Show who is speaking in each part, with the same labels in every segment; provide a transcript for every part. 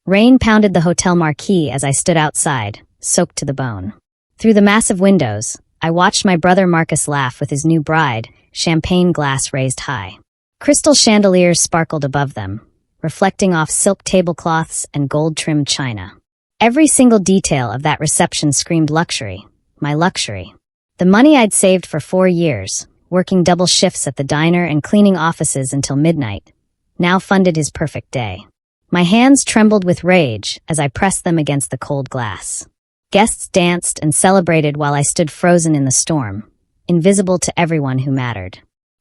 Speaker 1: Rain pounded the hotel marquee as I stood outside, soaked to the bone. Through the massive windows, I watched my brother Marcus laugh with his new bride, champagne glass raised high. Crystal chandeliers sparkled above them, reflecting off silk tablecloths and gold-trimmed china. Every single detail of that reception screamed luxury, my luxury. The money I'd saved for 4 years, working double shifts at the diner and cleaning offices until midnight, now funded his perfect day. My hands trembled with rage as I pressed them against the cold glass. Guests danced and celebrated while I stood frozen in the storm, invisible to everyone who mattered.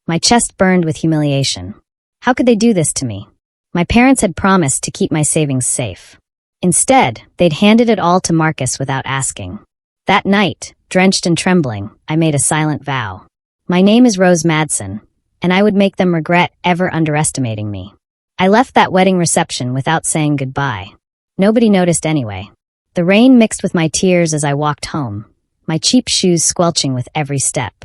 Speaker 1: My chest burned with humiliation. How could they do this to me? My parents had promised to keep my savings safe. Instead, they'd handed it all to Marcus without asking. That night, drenched and trembling, I made a silent vow. My name is Rose Madsen, and I would make them regret ever underestimating me. I left that wedding reception without saying goodbye. Nobody noticed anyway. The rain mixed with my tears as I walked home, my cheap shoes squelching with every step.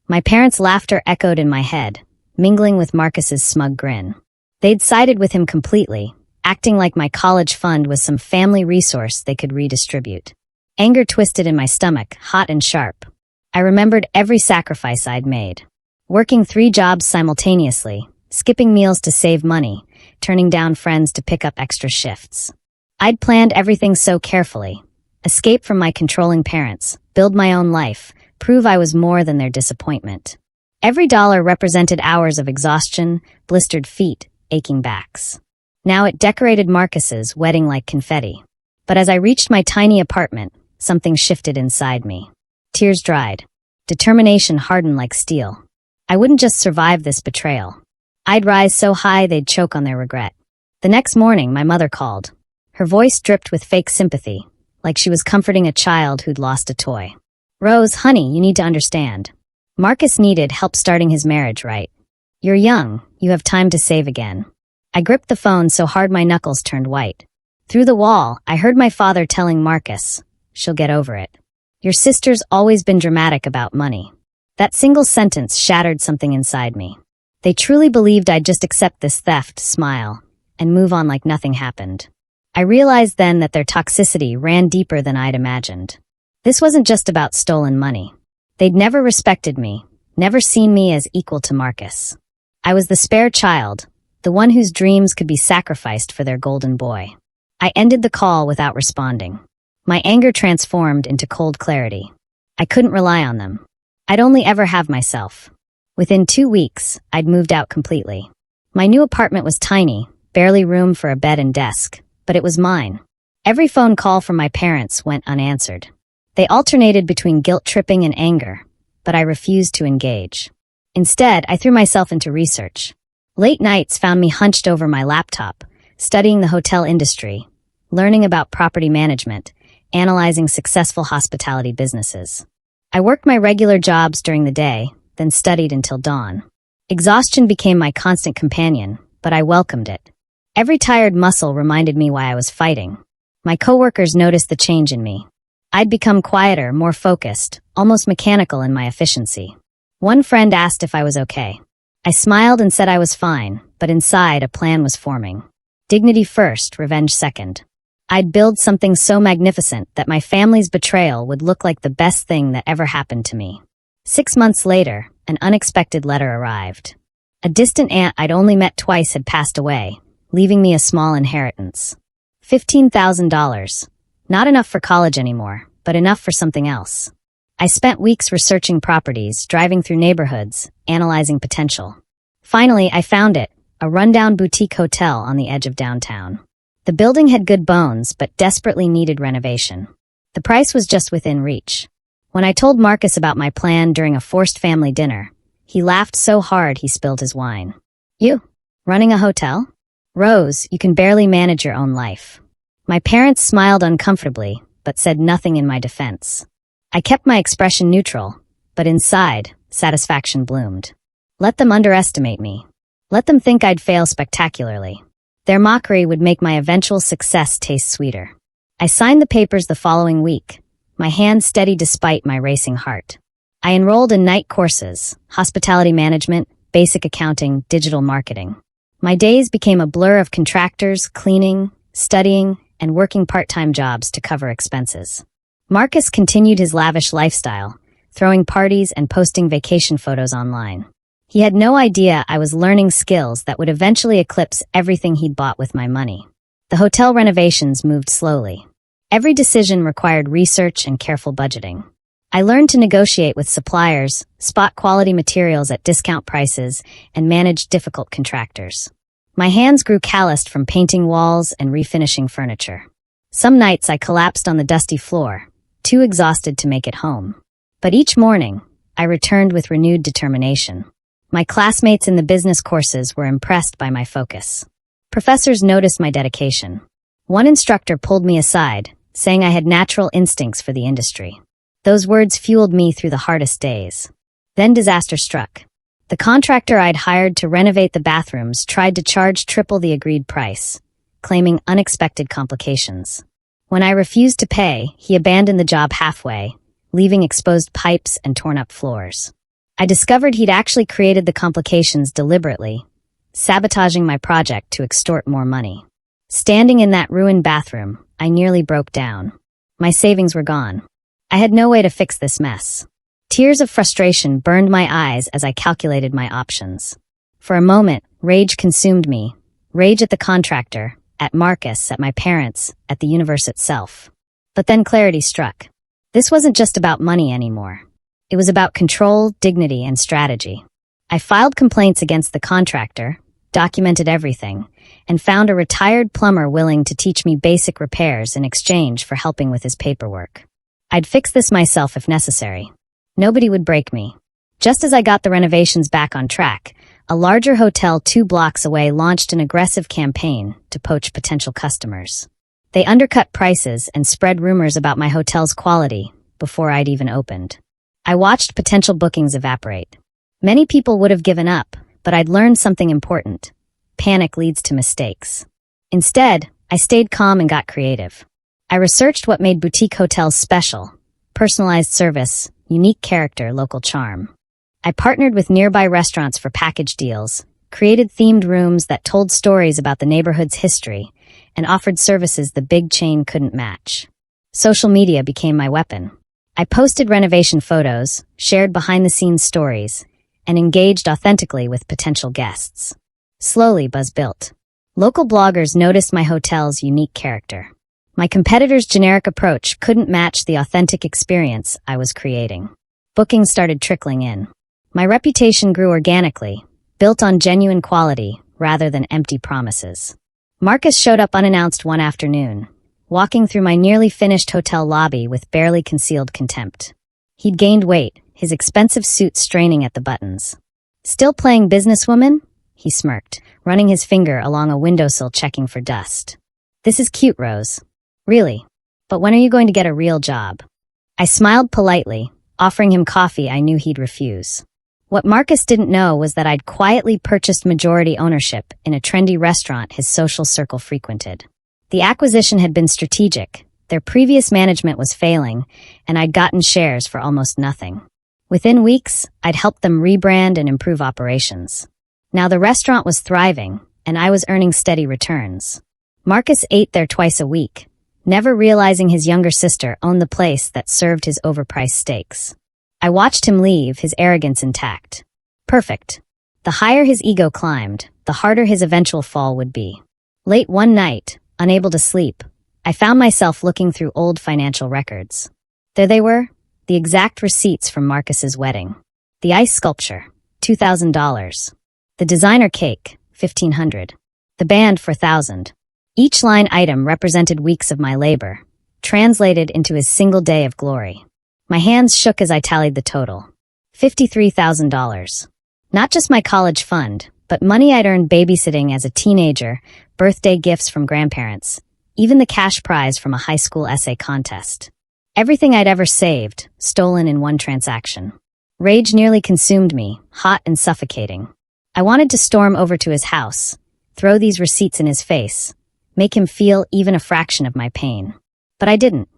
Speaker 1: My parents' laughter echoed in my head, mingling with Marcus's smug grin. They'd sided with him completely, acting like my college fund was some family resource they could redistribute. Anger twisted in my stomach, hot and sharp. I remembered every sacrifice I'd made. Working 3 jobs simultaneously, skipping meals to save money, turning down friends to pick up extra shifts. I'd planned everything so carefully. Escape from my controlling parents, build my own life, prove I was more than their disappointment. Every dollar represented hours of exhaustion, blistered feet, aching backs. Now it decorated Marcus's wedding like confetti. But as I reached my tiny apartment, something shifted inside me. Tears dried. Determination hardened like steel. I wouldn't just survive this betrayal. I'd rise so high they'd choke on their regret. The next morning, my mother called. Her voice dripped with fake sympathy, like she was comforting a child who'd lost a toy. "Rose, honey, you need to understand. Marcus needed help starting his marriage right. You're young, you have time to save again." I gripped the phone so hard my knuckles turned white. Through the wall, I heard my father telling Marcus, "She'll get over it. Your sister's always been dramatic about money." That single sentence shattered something inside me. They truly believed I'd just accept this theft, smile, and move on like nothing happened. I realized then that their toxicity ran deeper than I'd imagined. This wasn't just about stolen money. They'd never respected me, never seen me as equal to Marcus. I was the spare child, the one whose dreams could be sacrificed for their golden boy. I ended the call without responding. My anger transformed into cold clarity. I couldn't rely on them. I'd only ever have myself. Within 2 weeks, I'd moved out completely. My new apartment was tiny, barely room for a bed and desk, but it was mine. Every phone call from my parents went unanswered. They alternated between guilt-tripping and anger, but I refused to engage. Instead, I threw myself into research. Late nights found me hunched over my laptop, studying the hotel industry, learning about property management, analyzing successful hospitality businesses. I worked my regular jobs during the day, then studied until dawn. Exhaustion became my constant companion, but I welcomed it. Every tired muscle reminded me why I was fighting. My coworkers noticed the change in me. I'd become quieter, more focused, almost mechanical in my efficiency. One friend asked if I was okay. I smiled and said I was fine, but inside a plan was forming. Dignity first, revenge second. I'd build something so magnificent that my family's betrayal would look like the best thing that ever happened to me. 6 months later, an unexpected letter arrived. A distant aunt I'd only met twice had passed away, leaving me a small inheritance. $15,000. Not enough for college anymore, but enough for something else. I spent weeks researching properties, driving through neighborhoods, analyzing potential. Finally, I found it, a rundown boutique hotel on the edge of downtown. The building had good bones, but desperately needed renovation. The price was just within reach. When I told Marcus about my plan during a forced family dinner, he laughed so hard he spilled his wine. "You? Running a hotel? Rose, you can barely manage your own life." My parents smiled uncomfortably, but said nothing in my defense. I kept my expression neutral, but inside, satisfaction bloomed. Let them underestimate me. Let them think I'd fail spectacularly. Their mockery would make my eventual success taste sweeter. I signed the papers the following week, my hand steady despite my racing heart. I enrolled in night courses, hospitality management, basic accounting, digital marketing. My days became a blur of contractors, cleaning, studying, and working part-time jobs to cover expenses. Marcus continued his lavish lifestyle, throwing parties and posting vacation photos online. He had no idea I was learning skills that would eventually eclipse everything he'd bought with my money. The hotel renovations moved slowly. Every decision required research and careful budgeting. I learned to negotiate with suppliers, spot quality materials at discount prices, and manage difficult contractors. My hands grew calloused from painting walls and refinishing furniture. Some nights I collapsed on the dusty floor, too exhausted to make it home. But each morning, I returned with renewed determination. My classmates in the business courses were impressed by my focus. Professors noticed my dedication. One instructor pulled me aside, saying I had natural instincts for the industry. Those words fueled me through the hardest days. Then disaster struck. The contractor I'd hired to renovate the bathrooms tried to charge triple the agreed price, claiming unexpected complications. When I refused to pay, he abandoned the job halfway, leaving exposed pipes and torn-up floors. I discovered he'd actually created the complications deliberately, sabotaging my project to extort more money. Standing in that ruined bathroom, I nearly broke down. My savings were gone. I had no way to fix this mess. Tears of frustration burned my eyes as I calculated my options. For a moment, rage consumed me. Rage at the contractor, at Marcus, at my parents, at the universe itself. But then clarity struck. This wasn't just about money anymore. It was about control, dignity, and strategy. I filed complaints against the contractor, documented everything, and found a retired plumber willing to teach me basic repairs in exchange for helping with his paperwork. I'd fix this myself if necessary. Nobody would break me. Just as I got the renovations back on track, a larger hotel 2 blocks away launched an aggressive campaign to poach potential customers. They undercut prices and spread rumors about my hotel's quality before I'd even opened. I watched potential bookings evaporate. Many people would have given up, but I'd learned something important. Panic leads to mistakes. Instead, I stayed calm and got creative. I researched what made boutique hotels special: personalized service, unique character, local charm. I partnered with nearby restaurants for package deals, created themed rooms that told stories about the neighborhood's history, and offered services the big chain couldn't match. Social media became my weapon. I posted renovation photos, shared behind-the-scenes stories, and engaged authentically with potential guests. Slowly, buzz built. Local bloggers noticed my hotel's unique character. My competitors' generic approach couldn't match the authentic experience I was creating. Bookings started trickling in. My reputation grew organically, built on genuine quality rather than empty promises. Marcus showed up unannounced one afternoon, walking through my nearly finished hotel lobby with barely concealed contempt. He'd gained weight, his expensive suit straining at the buttons. "Still playing businesswoman?" he smirked, running his finger along a windowsill checking for dust. "This is cute, Rose. Really? But when are you going to get a real job?" I smiled politely, offering him coffee I knew he'd refuse. What Marcus didn't know was that I'd quietly purchased majority ownership in a trendy restaurant his social circle frequented. The acquisition had been strategic. Their previous management was failing, and I'd gotten shares for almost nothing. Within weeks, I'd helped them rebrand and improve operations. Now the restaurant was thriving, and I was earning steady returns. Marcus ate there twice a week, never realizing his younger sister owned the place that served his overpriced steaks. I watched him leave, his arrogance intact. Perfect. The higher his ego climbed, the harder his eventual fall would be. Late one night, unable to sleep, I found myself looking through old financial records. There they were, the exact receipts from Marcus's wedding. The ice sculpture, $2,000. The designer cake, $1,500. The band, $4,000. Each line item represented weeks of my labor, translated into his single day of glory. My hands shook as I tallied the total. $53,000. Not just my college fund, but money I'd earned babysitting as a teenager, birthday gifts from grandparents, even the cash prize from a high school essay contest. Everything I'd ever saved, stolen in one transaction. Rage nearly consumed me, hot and suffocating. I wanted to storm over to his house, throw these receipts in his face, make him feel even a fraction of my pain. But I didn't.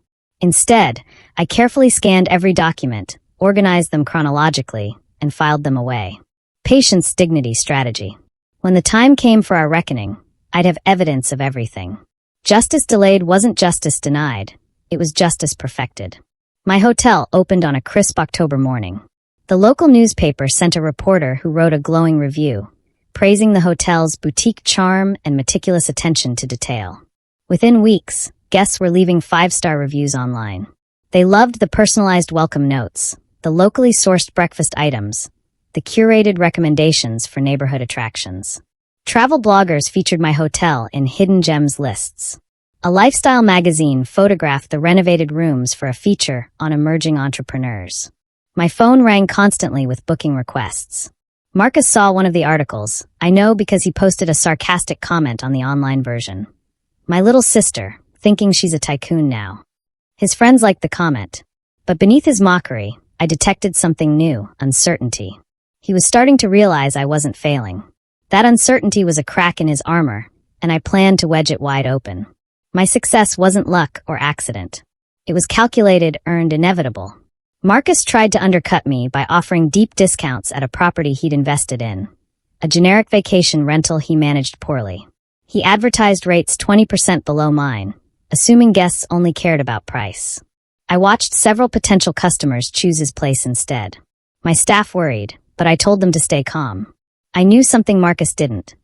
Speaker 1: Instead, I carefully scanned every document, organized them chronologically, and filed them away. Patience, dignity, strategy. When the time came for our reckoning, I'd have evidence of everything. Justice delayed wasn't justice denied. It was justice perfected. My hotel opened on a crisp October morning. The local newspaper sent a reporter who wrote a glowing review, praising the hotel's boutique charm and meticulous attention to detail. Within weeks, guests were leaving 5-star reviews online. They loved the personalized welcome notes, the locally sourced breakfast items, the curated recommendations for neighborhood attractions. Travel bloggers featured my hotel in hidden gems lists. A lifestyle magazine photographed the renovated rooms for a feature on emerging entrepreneurs. My phone rang constantly with booking requests. Marcus saw one of the articles. I know because he posted a sarcastic comment on the online version. My little sister, thinking she's a tycoon now. His friends liked the comment. But beneath his mockery, I detected something new, uncertainty. He was starting to realize I wasn't failing. That uncertainty was a crack in his armor, and I planned to wedge it wide open. My success wasn't luck or accident. It was calculated, earned, inevitable. Marcus tried to undercut me by offering deep discounts at a property he'd invested in, a generic vacation rental he managed poorly. He advertised rates 20% below mine, assuming guests only cared about price. I watched several potential customers choose his place instead. My staff worried, but I told them to stay calm. I knew something Marcus didn't.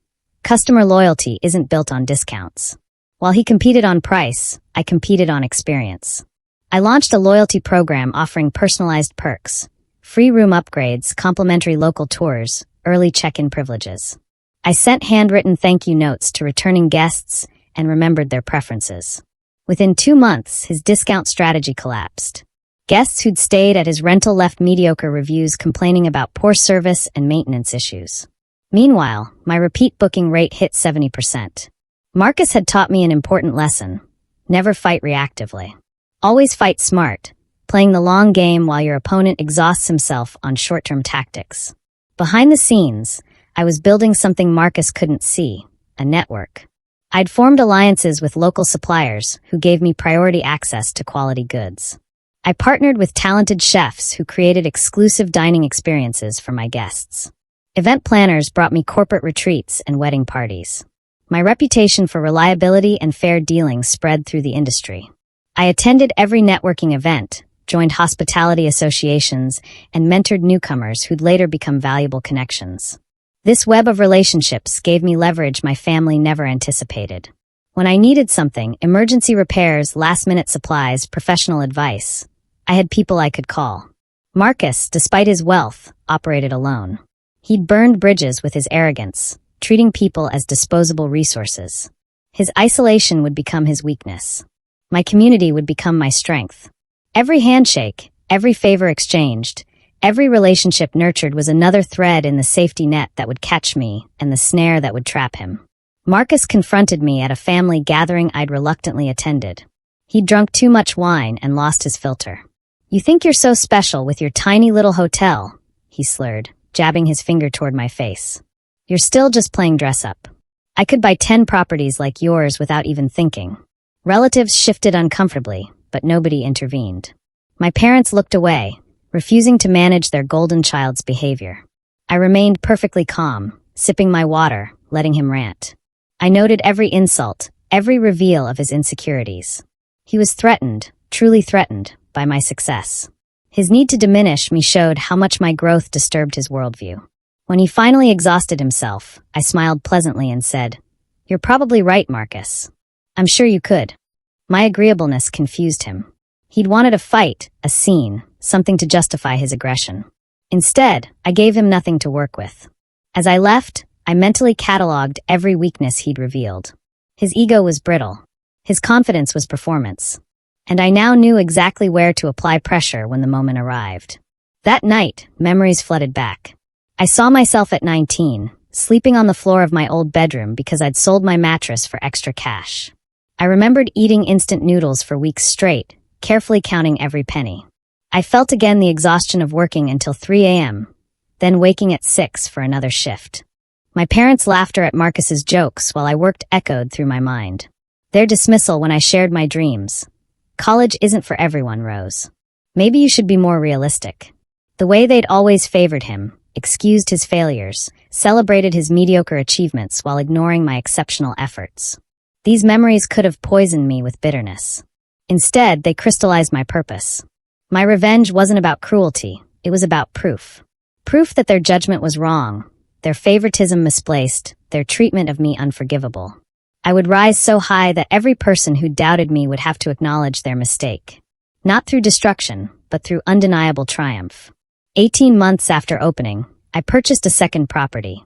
Speaker 1: Customer loyalty isn't built on discounts. While he competed on price, I competed on experience. I launched a loyalty program offering personalized perks, free room upgrades, complimentary local tours, early check-in privileges. I sent handwritten thank you notes to returning guests and remembered their preferences. Within 2 months, his discount strategy collapsed. Guests who'd stayed at his rental left mediocre reviews complaining about poor service and maintenance issues. Meanwhile, my repeat booking rate hit 70%. Marcus had taught me an important lesson. Never fight reactively. Always fight smart, playing the long game while your opponent exhausts himself on short-term tactics. Behind the scenes, I was building something Marcus couldn't see, a network. I'd formed alliances with local suppliers who gave me priority access to quality goods. I partnered with talented chefs who created exclusive dining experiences for my guests. Event planners brought me corporate retreats and wedding parties. My reputation for reliability and fair dealing spread through the industry. I attended every networking event, joined hospitality associations, and mentored newcomers who'd later become valuable connections. This web of relationships gave me leverage my family never anticipated. When I needed something, emergency repairs, last-minute supplies, professional advice, I had people I could call. Marcus, despite his wealth, operated alone. He'd burned bridges with his arrogance, treating people as disposable resources. His isolation would become his weakness. My community would become my strength. Every handshake, every favor exchanged, every relationship nurtured was another thread in the safety net that would catch me and the snare that would trap him. Marcus confronted me at a family gathering I'd reluctantly attended. He'd drunk too much wine and lost his filter. "You think you're so special with your tiny little hotel," he slurred, jabbing his finger toward my face. "You're still just playing dress-up. I could buy 10 properties like yours without even thinking." Relatives shifted uncomfortably, but nobody intervened. My parents looked away, refusing to manage their golden child's behavior. I remained perfectly calm, sipping my water, letting him rant. I noted every insult, every reveal of his insecurities. He was threatened, truly threatened, by my success. His need to diminish me showed how much my growth disturbed his worldview. When he finally exhausted himself, I smiled pleasantly and said, "You're probably right, Marcus. I'm sure you could." My agreeableness confused him. He'd wanted a fight, a scene, something to justify his aggression. Instead, I gave him nothing to work with. As I left, I mentally cataloged every weakness he'd revealed. His ego was brittle. His confidence was performance. And I now knew exactly where to apply pressure when the moment arrived. That night, memories flooded back. I saw myself at 19, sleeping on the floor of my old bedroom because I'd sold my mattress for extra cash. I remembered eating instant noodles for weeks straight, carefully counting every penny. I felt again the exhaustion of working until 3 a.m., then waking at 6 for another shift. My parents' laughter at Marcus's jokes while I worked echoed through my mind. Their dismissal when I shared my dreams. "College isn't for everyone, Rose. Maybe you should be more realistic." The way they'd always favored him, excused his failures, celebrated his mediocre achievements while ignoring my exceptional efforts. These memories could have poisoned me with bitterness. Instead, they crystallized my purpose. My revenge wasn't about cruelty, it was about proof. Proof that their judgment was wrong, their favoritism misplaced, their treatment of me unforgivable. I would rise so high that every person who doubted me would have to acknowledge their mistake. Not through destruction, but through undeniable triumph. 18 months after opening, I purchased a second property.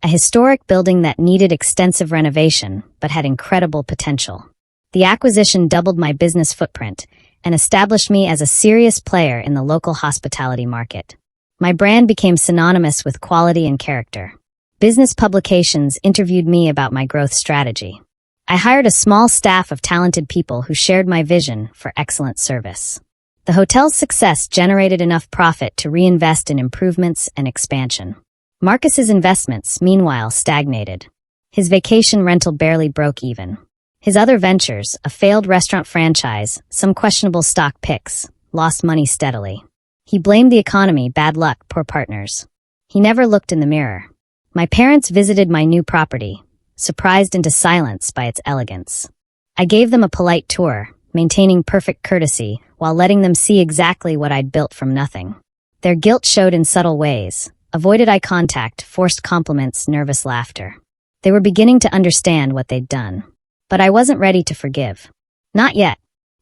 Speaker 1: A historic building that needed extensive renovation, but had incredible potential. The acquisition doubled my business footprint and established me as a serious player in the local hospitality market. My brand became synonymous with quality and character. Business publications interviewed me about my growth strategy. I hired a small staff of talented people who shared my vision for excellent service. The hotel's success generated enough profit to reinvest in improvements and expansion. Marcus's investments, meanwhile, stagnated. His vacation rental barely broke even. His other ventures, a failed restaurant franchise, some questionable stock picks, lost money steadily. He blamed the economy, bad luck, poor partners. He never looked in the mirror. My parents visited my new property, surprised into silence by its elegance. I gave them a polite tour, maintaining perfect courtesy while letting them see exactly what I'd built from nothing. Their guilt showed in subtle ways: avoided eye contact, forced compliments, nervous laughter. They were beginning to understand what they'd done. But I wasn't ready to forgive. Not yet.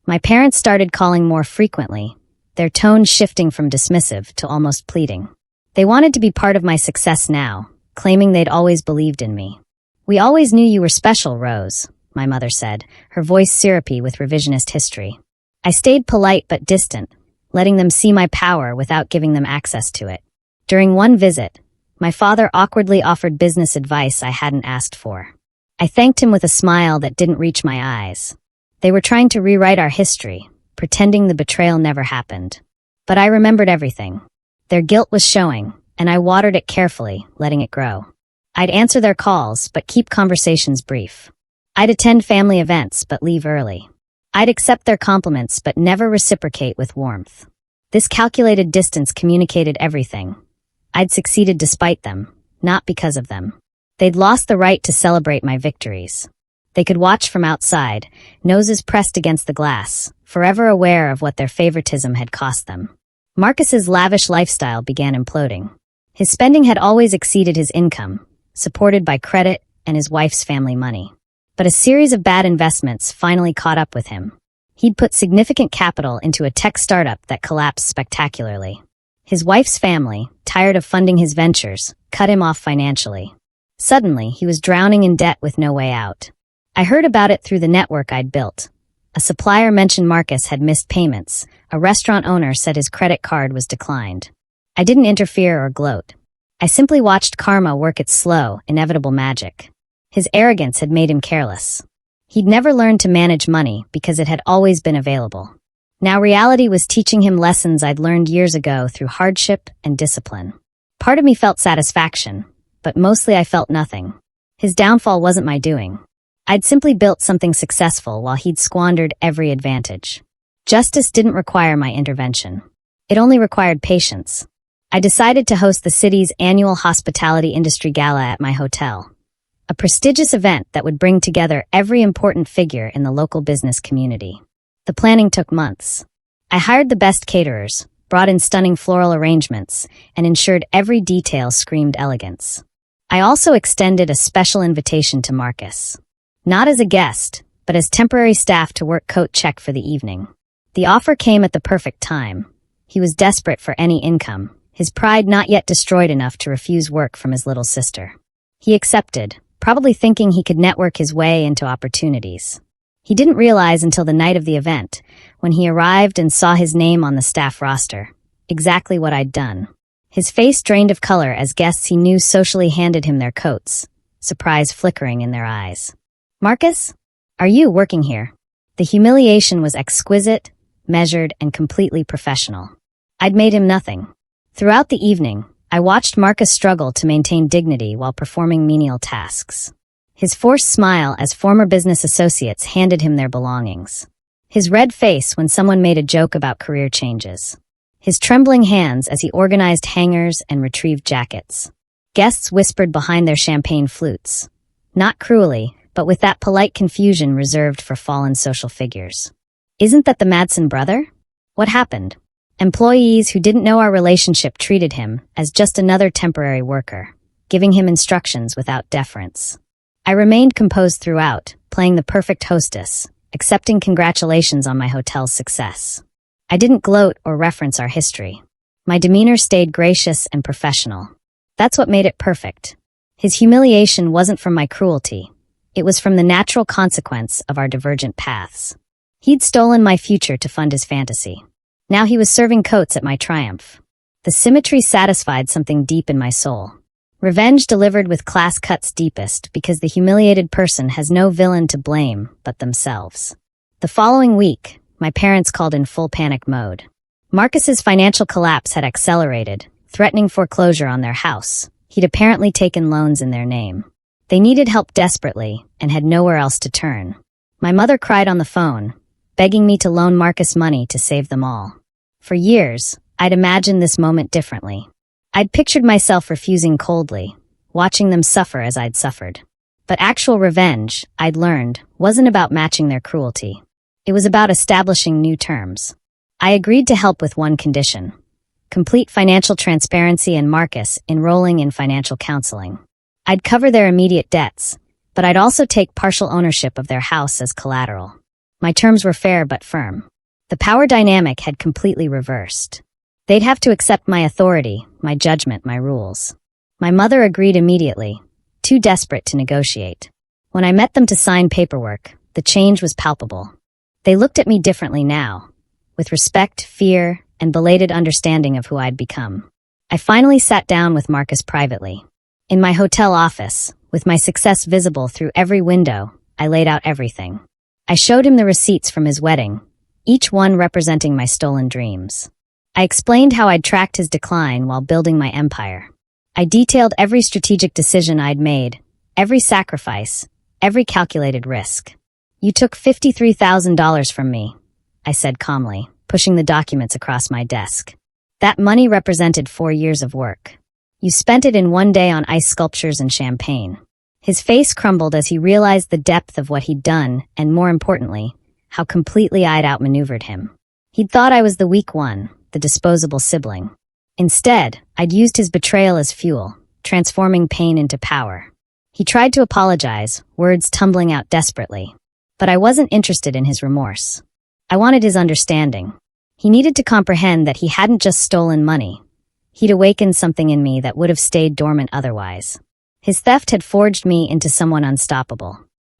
Speaker 1: My parents started calling more frequently, their tone shifting from dismissive to almost pleading. They wanted to be part of my success now, claiming they'd always believed in me. "We always knew you were special, Rose," my mother said, her voice syrupy with revisionist history. I stayed polite but distant, letting them see my power without giving them access to it. During one visit, my father awkwardly offered business advice I hadn't asked for. I thanked him with a smile that didn't reach my eyes. They were trying to rewrite our history, pretending the betrayal never happened. But I remembered everything. Their guilt was showing, and I watered it carefully, letting it grow. I'd answer their calls, but keep conversations brief. I'd attend family events, but leave early. I'd accept their compliments, but never reciprocate with warmth. This calculated distance communicated everything. I'd succeeded despite them, not because of them. They'd lost the right to celebrate my victories. They could watch from outside, noses pressed against the glass, forever aware of what their favoritism had cost them. Marcus's lavish lifestyle began imploding. His spending had always exceeded his income, supported by credit and his wife's family money. But a series of bad investments finally caught up with him. He'd put significant capital into a tech startup that collapsed spectacularly. His wife's family, tired of funding his ventures, cut him off financially. Suddenly, he was drowning in debt with no way out. I heard about it through the network I'd built. A supplier mentioned Marcus had missed payments. A restaurant owner said his credit card was declined. I didn't interfere or gloat. I simply watched karma work its slow, inevitable magic. His arrogance had made him careless. He'd never learned to manage money because it had always been available. Now reality was teaching him lessons I'd learned years ago through hardship and discipline. Part of me felt satisfaction, but mostly I felt nothing. His downfall wasn't my doing. I'd simply built something successful while he'd squandered every advantage. Justice didn't require my intervention. It only required patience. I decided to host the city's annual hospitality industry gala at my hotel. A prestigious event that would bring together every important figure in the local business community. The planning took months. I hired the best caterers, brought in stunning floral arrangements, and ensured every detail screamed elegance. I also extended a special invitation to Marcus. Not as a guest, but as temporary staff to work coat check for the evening. The offer came at the perfect time. He was desperate for any income, his pride not yet destroyed enough to refuse work from his little sister. He accepted, probably thinking he could network his way into opportunities. He didn't realize until the night of the event, when he arrived and saw his name on the staff roster, exactly what I'd done. His face drained of color as guests he knew socially handed him their coats, surprise flickering in their eyes. "Marcus? Are you working here?" The humiliation was exquisite, measured, and completely professional. I'd made him nothing. Throughout the evening, I watched Marcus struggle to maintain dignity while performing menial tasks. His forced smile as former business associates handed him their belongings. His red face when someone made a joke about career changes. His trembling hands as he organized hangers and retrieved jackets. Guests whispered behind their champagne flutes. Not cruelly, but with that polite confusion reserved for fallen social figures. Isn't that the Madsen brother? What happened? Employees who didn't know our relationship treated him as just another temporary worker, giving him instructions without deference. I remained composed throughout, playing the perfect hostess, accepting congratulations on my hotel's success. I didn't gloat or reference our history. My demeanor stayed gracious and professional. That's what made it perfect. His humiliation wasn't from my cruelty. It was from the natural consequence of our divergent paths. He'd stolen my future to fund his fantasy. Now he was serving coats at my triumph. The symmetry satisfied something deep in my soul. Revenge delivered with class cuts deepest because the humiliated person has no villain to blame but themselves. The following week, my parents called in full panic mode. Marcus's financial collapse had accelerated, threatening foreclosure on their house. He'd apparently taken loans in their name. They needed help desperately and had nowhere else to turn. My mother cried on the phone, begging me to loan Marcus money to save them all. For years, I'd imagined this moment differently. I'd pictured myself refusing coldly, watching them suffer as I'd suffered. But actual revenge, I'd learned, wasn't about matching their cruelty. It was about establishing new terms. I agreed to help with one condition: complete financial transparency and Marcus enrolling in financial counseling. I'd cover their immediate debts, but I'd also take partial ownership of their house as collateral. My terms were fair but firm. The power dynamic had completely reversed. They'd have to accept my authority, my judgment, my rules. My mother agreed immediately, too desperate to negotiate. When I met them to sign paperwork, the change was palpable. They looked at me differently now, with respect, fear, and belated understanding of who I'd become. I finally sat down with Marcus privately. In my hotel office, with my success visible through every window, I laid out everything. I showed him the receipts from his wedding, each one representing my stolen dreams. I explained how I'd tracked his decline while building my empire. I detailed every strategic decision I'd made, every sacrifice, every calculated risk. "You took $53,000 from me," I said calmly, pushing the documents across my desk. "That money represented 4 years of work. You spent it in one day on ice sculptures and champagne." His face crumbled as he realized the depth of what he'd done, and more importantly, how completely I'd outmaneuvered him. He'd thought I was the weak one, the disposable sibling. Instead, I'd used his betrayal as fuel, transforming pain into power. He tried to apologize, words tumbling out desperately. But I wasn't interested in his remorse. I wanted his understanding. He needed to comprehend that he hadn't just stolen money. He'd awakened something in me that would have stayed dormant otherwise. His theft had forged me into someone unstoppable.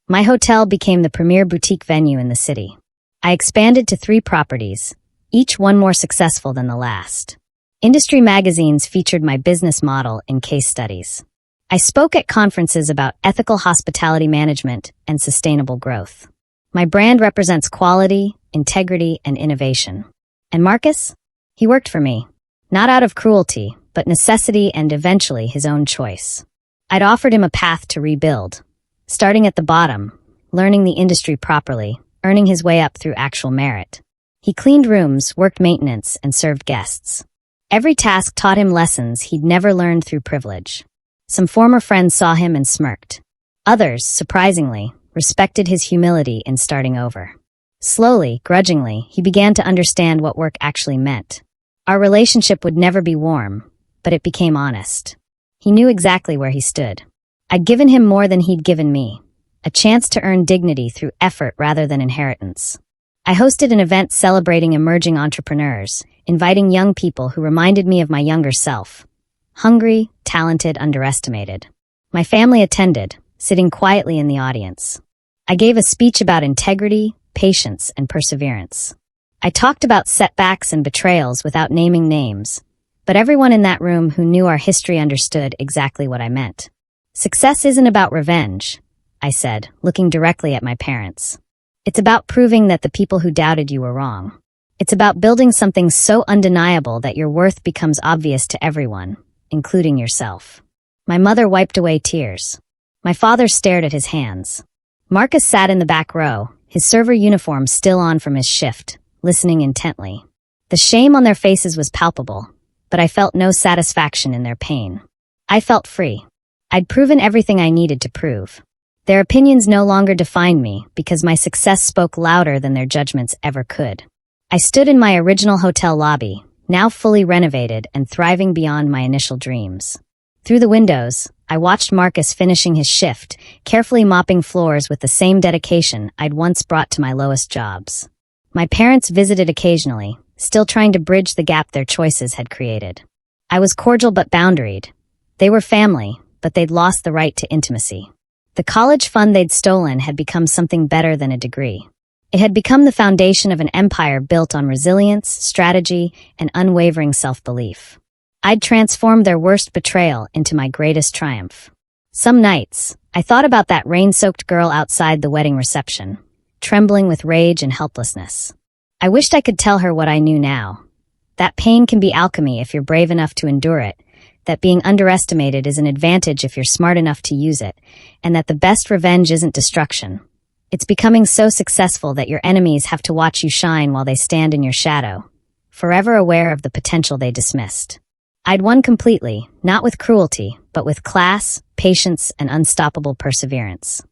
Speaker 1: My hotel became the premier boutique venue in the city. I expanded to 3 properties, each one more successful than the last. Industry magazines featured my business model in case studies. I spoke at conferences about ethical hospitality management and sustainable growth. My brand represents quality, integrity, and innovation. And Marcus? He worked for me. Not out of cruelty, but necessity and eventually his own choice. I'd offered him a path to rebuild, starting at the bottom, learning the industry properly, earning his way up through actual merit. He cleaned rooms, worked maintenance, and served guests. Every task taught him lessons he'd never learned through privilege. Some former friends saw him and smirked. Others, surprisingly, respected his humility in starting over. Slowly, grudgingly, he began to understand what work actually meant. Our relationship would never be warm, but it became honest. He knew exactly where he stood. I'd given him more than he'd given me, a chance to earn dignity through effort rather than inheritance. I hosted an event celebrating emerging entrepreneurs, inviting young people who reminded me of my younger self. Hungry, talented, underestimated. My family attended, sitting quietly in the audience. I gave a speech about integrity, patience, and perseverance. I talked about setbacks and betrayals without naming names, but everyone in that room who knew our history understood exactly what I meant. "Success isn't about revenge," I said, looking directly at my parents. "It's about proving that the people who doubted you were wrong. It's about building something so undeniable that your worth becomes obvious to everyone, including yourself." My mother wiped away tears. My father stared at his hands. Marcus sat in the back row, his server uniform still on from his shift, listening intently. The shame on their faces was palpable, but I felt no satisfaction in their pain. I felt free. I'd proven everything I needed to prove. Their opinions no longer defined me because my success spoke louder than their judgments ever could. I stood in my original hotel lobby, now fully renovated and thriving beyond my initial dreams. Through the windows, I watched Marcus finishing his shift, carefully mopping floors with the same dedication I'd once brought to my lowest jobs. My parents visited occasionally, still trying to bridge the gap their choices had created. I was cordial but boundaried. They were family, but they'd lost the right to intimacy. The college fund they'd stolen had become something better than a degree. It had become the foundation of an empire built on resilience, strategy, and unwavering self-belief. I'd transformed their worst betrayal into my greatest triumph. Some nights, I thought about that rain-soaked girl outside the wedding reception, trembling with rage and helplessness. I wished I could tell her what I knew now. That pain can be alchemy if you're brave enough to endure it, that being underestimated is an advantage if you're smart enough to use it, and that the best revenge isn't destruction. It's becoming so successful that your enemies have to watch you shine while they stand in your shadow, forever aware of the potential they dismissed. I'd won completely, not with cruelty, but with class, patience, and unstoppable perseverance.